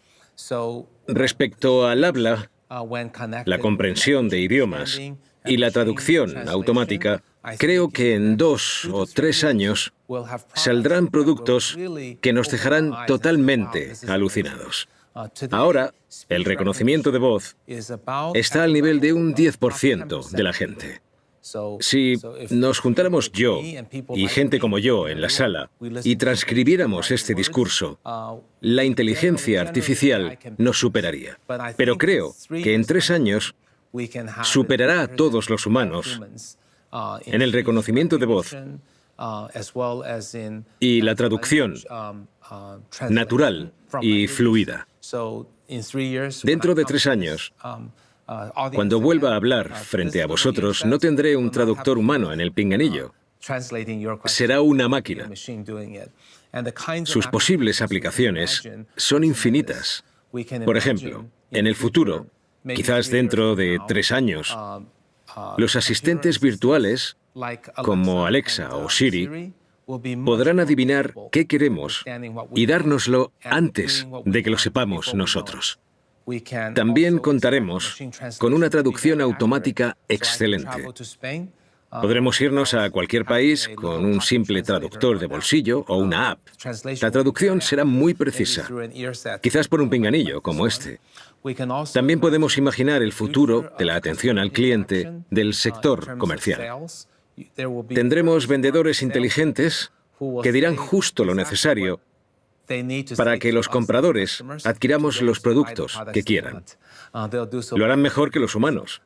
Respecto al habla, la comprensión de idiomas y la traducción automática, creo que en 2 o 3 años saldrán productos que nos dejarán totalmente alucinados. Ahora, el reconocimiento de voz está al nivel de un 10% de la gente. Si nos juntáramos yo y gente como yo en la sala y transcribiéramos este discurso, la inteligencia artificial nos superaría. Pero creo que en 3 años superará a todos los humanos en el reconocimiento de voz y la traducción natural y fluida. Dentro de 3 años, cuando vuelva a hablar frente a vosotros, no tendré un traductor humano en el pinganillo. Será una máquina. Sus posibles aplicaciones son infinitas. Por ejemplo, en el futuro, quizás dentro de 3 años, los asistentes virtuales, como Alexa o Siri, podrán adivinar qué queremos y dárnoslo antes de que lo sepamos nosotros. También contaremos con una traducción automática excelente. Podremos irnos a cualquier país con un simple traductor de bolsillo o una app. La traducción será muy precisa, quizás por un pinganillo como este. También podemos imaginar el futuro de la atención al cliente del sector comercial. Tendremos vendedores inteligentes que dirán justo lo necesario para que los compradores adquiramos los productos que quieran. Lo harán mejor que los humanos.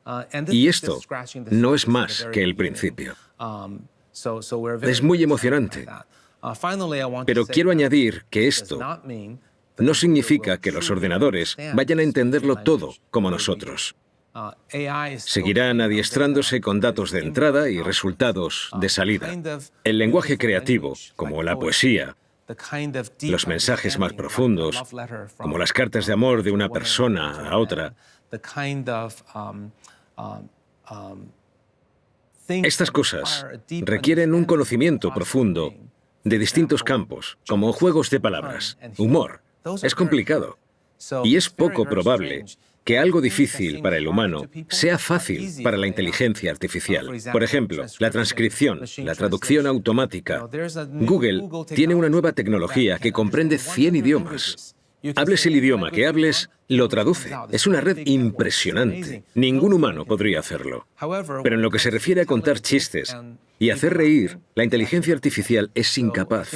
Y esto no es más que el principio. Es muy emocionante. Pero quiero añadir que esto no significa que los ordenadores vayan a entenderlo todo como nosotros. Seguirán adiestrándose con datos de entrada y resultados de salida. El lenguaje creativo, como la poesía, los mensajes más profundos, como las cartas de amor de una persona a otra. Estas cosas requieren un conocimiento profundo de distintos campos, como juegos de palabras, humor. Es complicado. Y es poco probable que algo difícil para el humano sea fácil para la inteligencia artificial. Por ejemplo, la transcripción, la traducción automática. Google tiene una nueva tecnología que comprende 100 idiomas. Hables el idioma que hables, lo traduce. Es una red impresionante. Ningún humano podría hacerlo. Pero en lo que se refiere a contar chistes y hacer reír, la inteligencia artificial es incapaz.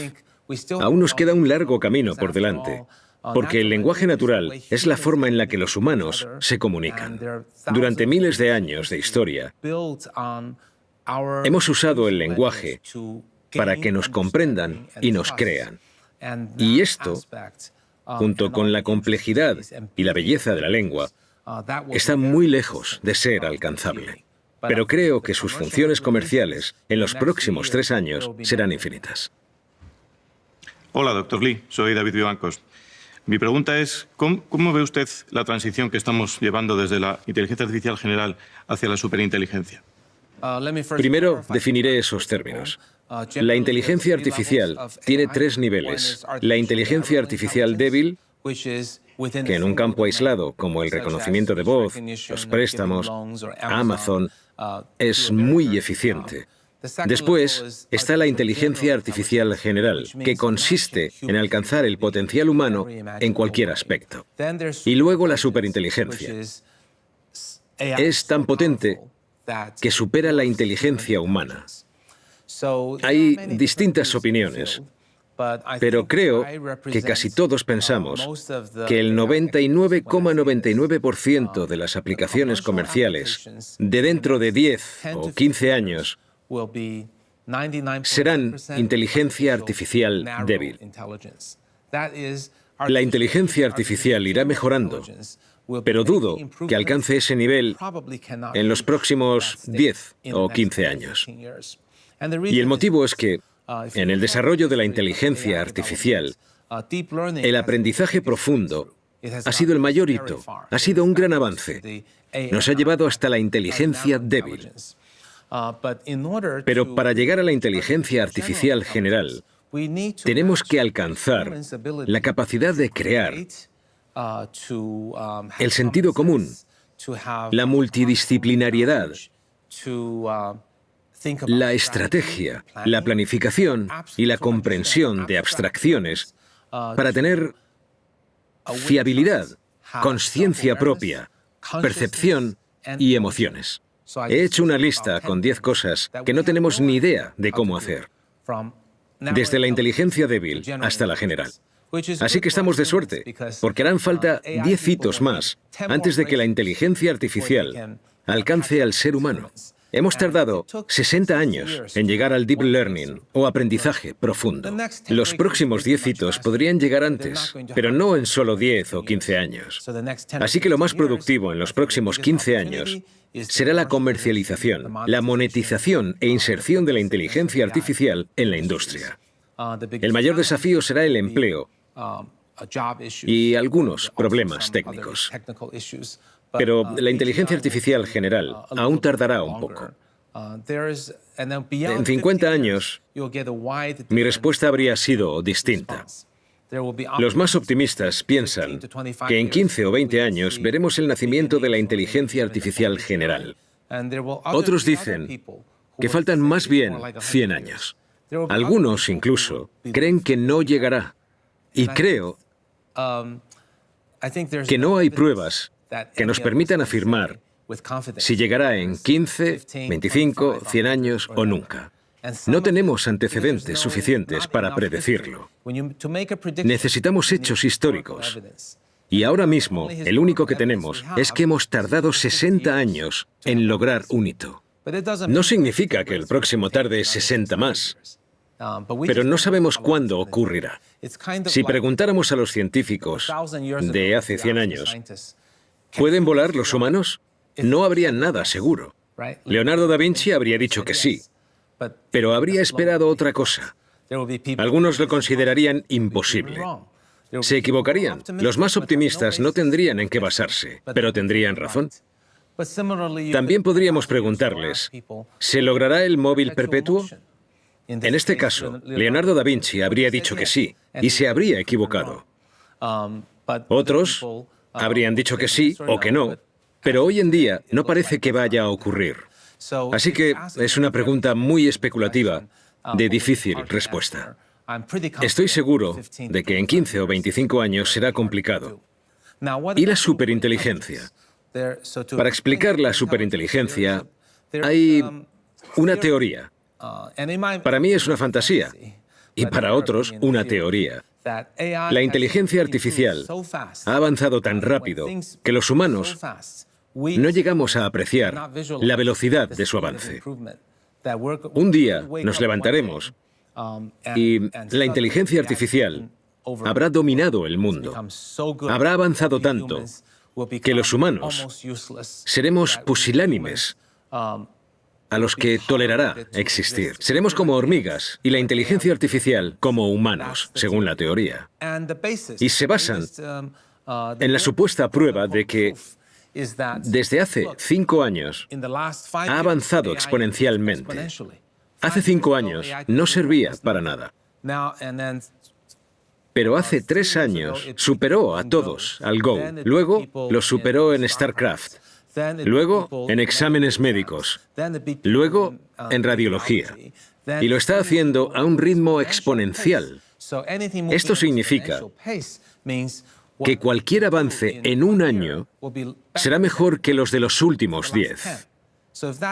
Aún nos queda un largo camino por delante. Porque el lenguaje natural es la forma en la que los humanos se comunican. Durante miles de años de historia, hemos usado el lenguaje para que nos comprendan y nos crean. Y esto, junto con la complejidad y la belleza de la lengua, está muy lejos de ser alcanzable. Pero creo que sus funciones comerciales en los próximos 3 años serán infinitas. Hola, doctor Lee. Soy David Vivancos. Mi pregunta es, ¿cómo ve usted la transición que estamos llevando desde la inteligencia artificial general hacia la superinteligencia? Primero, definiré esos términos. La inteligencia artificial tiene 3 niveles. La inteligencia artificial débil, que en un campo aislado, como el reconocimiento de voz, los préstamos, Amazon, es muy eficiente. Después está la inteligencia artificial general, que consiste en alcanzar el potencial humano en cualquier aspecto. Y luego la superinteligencia. Es tan potente que supera la inteligencia humana. Hay distintas opiniones, pero creo que casi todos pensamos que el 99,99% de las aplicaciones comerciales de dentro de 10 o 15 años serán inteligencia artificial débil. La inteligencia artificial irá mejorando, pero dudo que alcance ese nivel en los próximos 10 o 15 años. Y el motivo es que, en el desarrollo de la inteligencia artificial, el aprendizaje profundo ha sido el mayor hito, ha sido un gran avance. Nos ha llevado hasta la inteligencia débil. Pero para llegar a la inteligencia artificial general, tenemos que alcanzar la capacidad de crear, el sentido común, la multidisciplinariedad, la estrategia, la planificación y la comprensión de abstracciones para tener fiabilidad, consciencia propia, percepción y emociones. He hecho una lista con 10 cosas que no tenemos ni idea de cómo hacer, desde la inteligencia débil hasta la general. Así que estamos de suerte, porque harán falta 10 hitos más antes de que la inteligencia artificial alcance al ser humano. Hemos tardado 60 años en llegar al deep learning o aprendizaje profundo. Los próximos 10 hitos podrían llegar antes, pero no en solo 10 o 15 años. Así que lo más productivo en los próximos 15 años será la comercialización, la monetización e inserción de la inteligencia artificial en la industria. El mayor desafío será el empleo y algunos problemas técnicos. Pero la inteligencia artificial general aún tardará un poco. En 50 años, mi respuesta habría sido distinta. Los más optimistas piensan que en 15 o 20 años veremos el nacimiento de la inteligencia artificial general. Otros dicen que faltan más bien 100 años. Algunos incluso creen que no llegará. Y creo que no hay pruebas que nos permitan afirmar si llegará en 15, 25, 100 años o nunca. No tenemos antecedentes suficientes para predecirlo. Necesitamos hechos históricos. Y ahora mismo, el único que tenemos es que hemos tardado 60 años en lograr un hito. No significa que el próximo tarde 60 más, pero no sabemos cuándo ocurrirá. Si preguntáramos a los científicos de hace 100 años, ¿pueden volar los humanos? No habría nada seguro. Leonardo da Vinci habría dicho que sí, pero habría esperado otra cosa. Algunos lo considerarían imposible. Se equivocarían. Los más optimistas no tendrían en qué basarse, pero tendrían razón. También podríamos preguntarles, ¿se logrará el móvil perpetuo? En este caso, Leonardo da Vinci habría dicho que sí, y se habría equivocado. Otros habrían dicho que sí o que no, pero hoy en día no parece que vaya a ocurrir. Así que es una pregunta muy especulativa, de difícil respuesta. Estoy seguro de que en 15 o 25 años será complicado. ¿Y la superinteligencia? Para explicar la superinteligencia, hay una teoría. Para mí es una fantasía, y para otros una teoría. La inteligencia artificial ha avanzado tan rápido que los humanos no llegamos a apreciar la velocidad de su avance. Un día nos levantaremos y la inteligencia artificial habrá dominado el mundo. Habrá avanzado tanto que los humanos seremos pusilánimes a los que tolerará existir. Seremos como hormigas y la inteligencia artificial como humanos, según la teoría. Y se basan en la supuesta prueba de que desde hace 5 años ha avanzado exponencialmente. Hace 5 años no servía para nada. Pero hace 3 años superó a todos al Go. Luego lo superó en StarCraft. Luego en exámenes médicos. Luego en radiología. Y lo está haciendo a un ritmo exponencial. Esto significa que cualquier avance en un año será mejor que los de los últimos 10.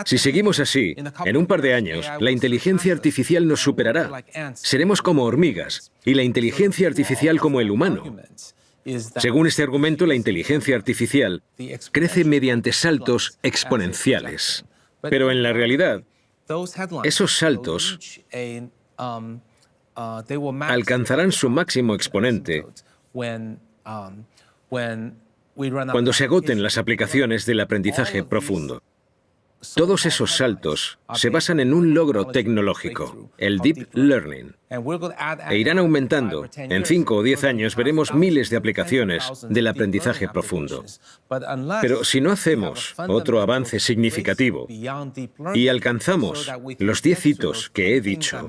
Si seguimos así, en un par de años, la inteligencia artificial nos superará. Seremos como hormigas y la inteligencia artificial como el humano. Según este argumento, la inteligencia artificial crece mediante saltos exponenciales. Pero en la realidad, esos saltos alcanzarán su máximo exponente cuando se agoten las aplicaciones del aprendizaje profundo. Todos esos saltos se basan en un logro tecnológico, el Deep Learning, e irán aumentando. En 5 o 10 años veremos miles de aplicaciones del aprendizaje profundo. Pero si no hacemos otro avance significativo y alcanzamos los 10 hitos que he dicho,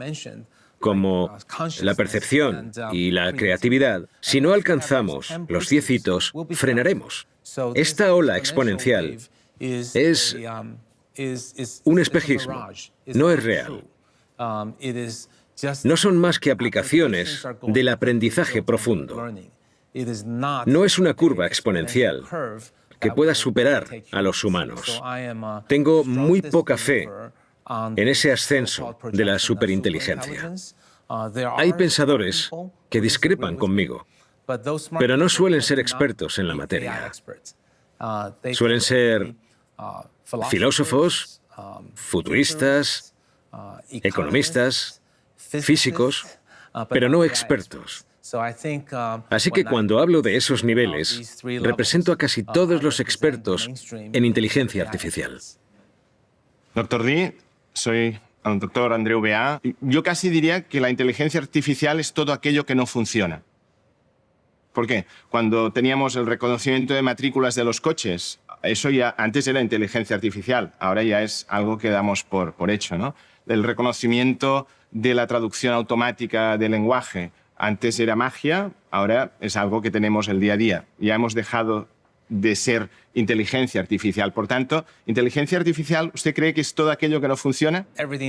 como la percepción y la creatividad, si no alcanzamos los 10 hitos, frenaremos. Esta ola exponencial es un espejismo, no es real. No son más que aplicaciones del aprendizaje profundo. No es una curva exponencial que pueda superar a los humanos. Tengo muy poca fe en ese ascenso de la superinteligencia. Hay pensadores que discrepan conmigo, pero no suelen ser expertos en la materia. Suelen ser filósofos, futuristas, economistas, físicos, pero no expertos. Así que cuando hablo de esos niveles, represento a casi todos los expertos en inteligencia artificial. Doctor Lee, soy el doctor Andreu Beà. Yo casi diría que la inteligencia artificial es todo aquello que no funciona. ¿Por qué? Cuando teníamos el reconocimiento de matrículas de los coches, eso ya antes era inteligencia artificial, ahora ya es algo que damos por hecho, ¿no? El reconocimiento de la traducción automática del lenguaje, antes era magia, ahora es algo que tenemos el día a día. Ya hemos dejado de ser inteligencia artificial. Por tanto, inteligencia artificial, ¿usted cree que es todo aquello que no funciona?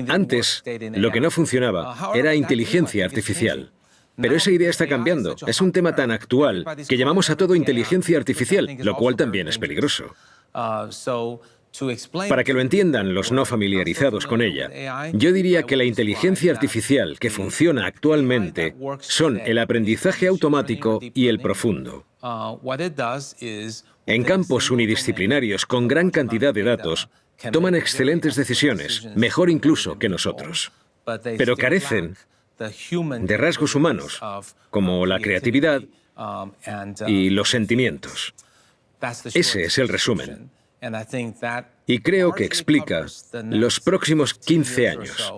Antes, lo que no funcionaba era inteligencia artificial. Pero esa idea está cambiando. Es un tema tan actual que llamamos a todo inteligencia artificial, lo cual también es peligroso. Para que lo entiendan los no familiarizados con ella, yo diría que la inteligencia artificial que funciona actualmente son el aprendizaje automático y el profundo. En campos unidisciplinarios con gran cantidad de datos, toman excelentes decisiones, mejor incluso que nosotros. Pero carecen de rasgos humanos, como la creatividad y los sentimientos. Ese es el resumen. Y creo que explica los próximos 15 años.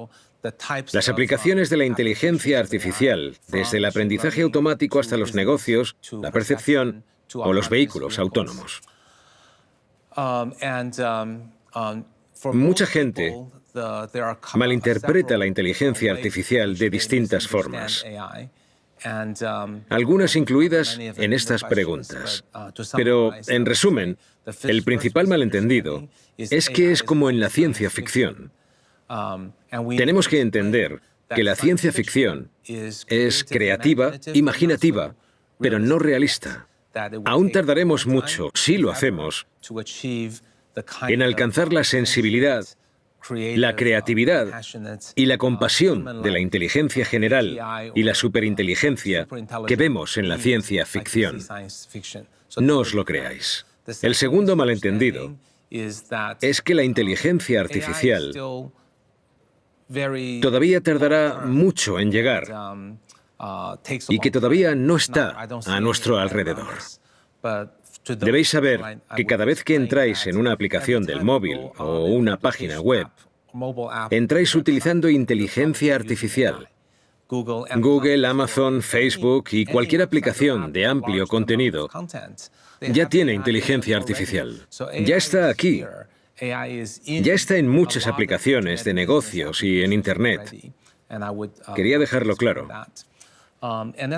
Las aplicaciones de la inteligencia artificial, desde el aprendizaje automático hasta los negocios, la percepción o los vehículos autónomos. Mucha gente malinterpreta la inteligencia artificial de distintas formas, algunas incluidas en estas preguntas. Pero, en resumen, el principal malentendido es que es como en la ciencia ficción. Tenemos que entender que la ciencia ficción es creativa, imaginativa, pero no realista. Aún tardaremos mucho, si lo hacemos, en alcanzar la sensibilidad, la creatividad y la compasión de la inteligencia general y la superinteligencia que vemos en la ciencia ficción. No os lo creáis. El segundo malentendido es que la inteligencia artificial todavía tardará mucho en llegar y que todavía no está a nuestro alrededor. Debéis saber que cada vez que entráis en una aplicación del móvil o una página web, entráis utilizando inteligencia artificial. Google, Amazon, Facebook y cualquier aplicación de amplio contenido ya tiene inteligencia artificial. Ya está aquí. Ya está en muchas aplicaciones de negocios y en Internet. Quería dejarlo claro.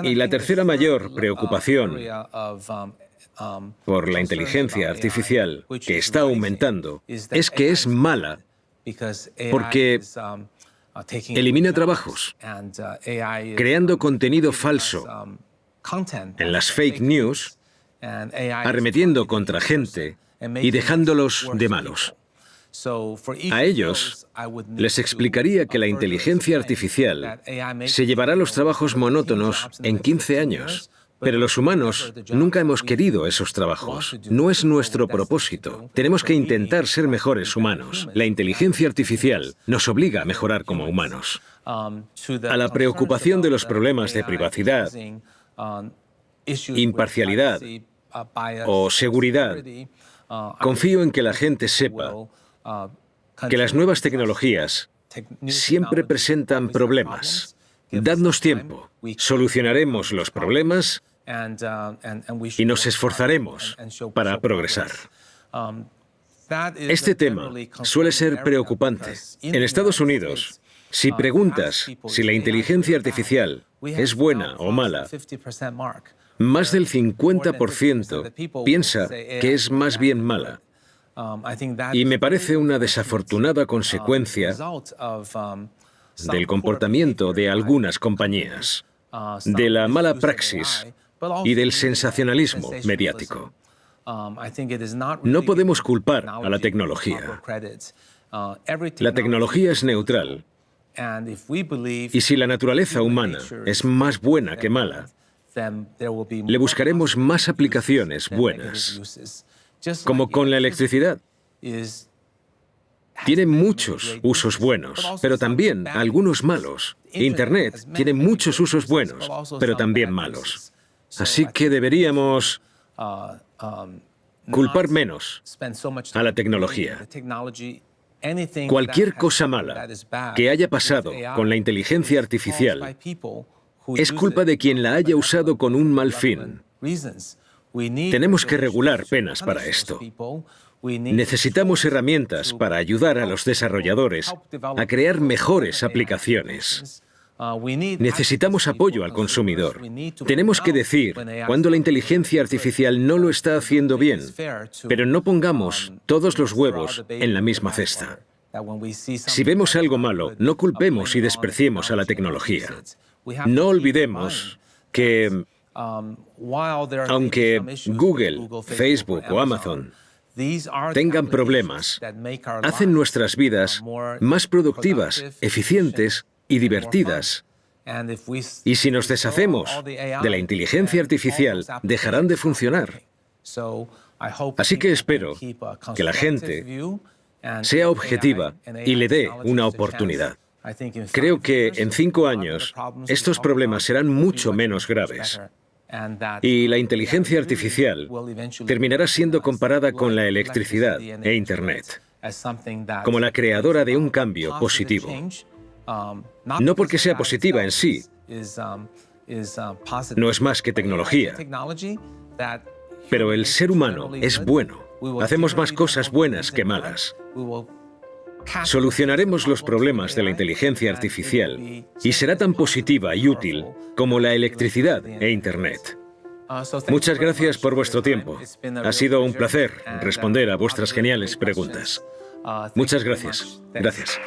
Y la tercera mayor preocupación por la inteligencia artificial, que está aumentando, es que es mala porque elimina trabajos, creando contenido falso en las fake news, arremetiendo contra gente y dejándolos de malos. A ellos les explicaría que la inteligencia artificial se llevará los trabajos monótonos en 15 años. Pero los humanos nunca hemos querido esos trabajos. No es nuestro propósito. Tenemos que intentar ser mejores humanos. La inteligencia artificial nos obliga a mejorar como humanos. A la preocupación de los problemas de privacidad, imparcialidad o seguridad, confío en que la gente sepa que las nuevas tecnologías siempre presentan problemas. Dadnos tiempo, solucionaremos los problemas y nos esforzaremos para progresar. Este tema suele ser preocupante. En Estados Unidos, si preguntas si la inteligencia artificial es buena o mala, más del 50% piensa que es más bien mala. Y me parece una desafortunada consecuencia del comportamiento de algunas compañías, de la mala praxis y del sensacionalismo mediático. No podemos culpar a la tecnología. La tecnología es neutral, y si la naturaleza humana es más buena que mala, le buscaremos más aplicaciones buenas, como con la electricidad. tiene muchos usos buenos, pero también algunos malos. Internet tiene muchos usos buenos, pero también malos. Así que deberíamos culpar menos a la tecnología. Cualquier cosa mala que haya pasado con la inteligencia artificial es culpa de quien la haya usado con un mal fin. Tenemos que regular penas para esto. Necesitamos herramientas para ayudar a los desarrolladores a crear mejores aplicaciones. Necesitamos apoyo al consumidor. Tenemos que decir cuando la inteligencia artificial no lo está haciendo bien, pero no pongamos todos los huevos en la misma cesta. Si vemos algo malo, no culpemos y despreciemos a la tecnología. No olvidemos que, aunque Google, Facebook o Amazon tengan problemas, hacen nuestras vidas más productivas, eficientes y divertidas. Y si nos deshacemos de la inteligencia artificial, dejarán de funcionar. Así que espero que la gente sea objetiva y le dé una oportunidad. Creo que en 5 años estos problemas serán mucho menos graves. Y la inteligencia artificial terminará siendo comparada con la electricidad e Internet, como la creadora de un cambio positivo. No porque sea positiva en sí, no es más que tecnología, pero el ser humano es bueno. Hacemos más cosas buenas que malas. Solucionaremos los problemas de la inteligencia artificial y será tan positiva y útil como la electricidad e Internet. Muchas gracias por vuestro tiempo. Ha sido un placer responder a vuestras geniales preguntas. Muchas gracias. Gracias.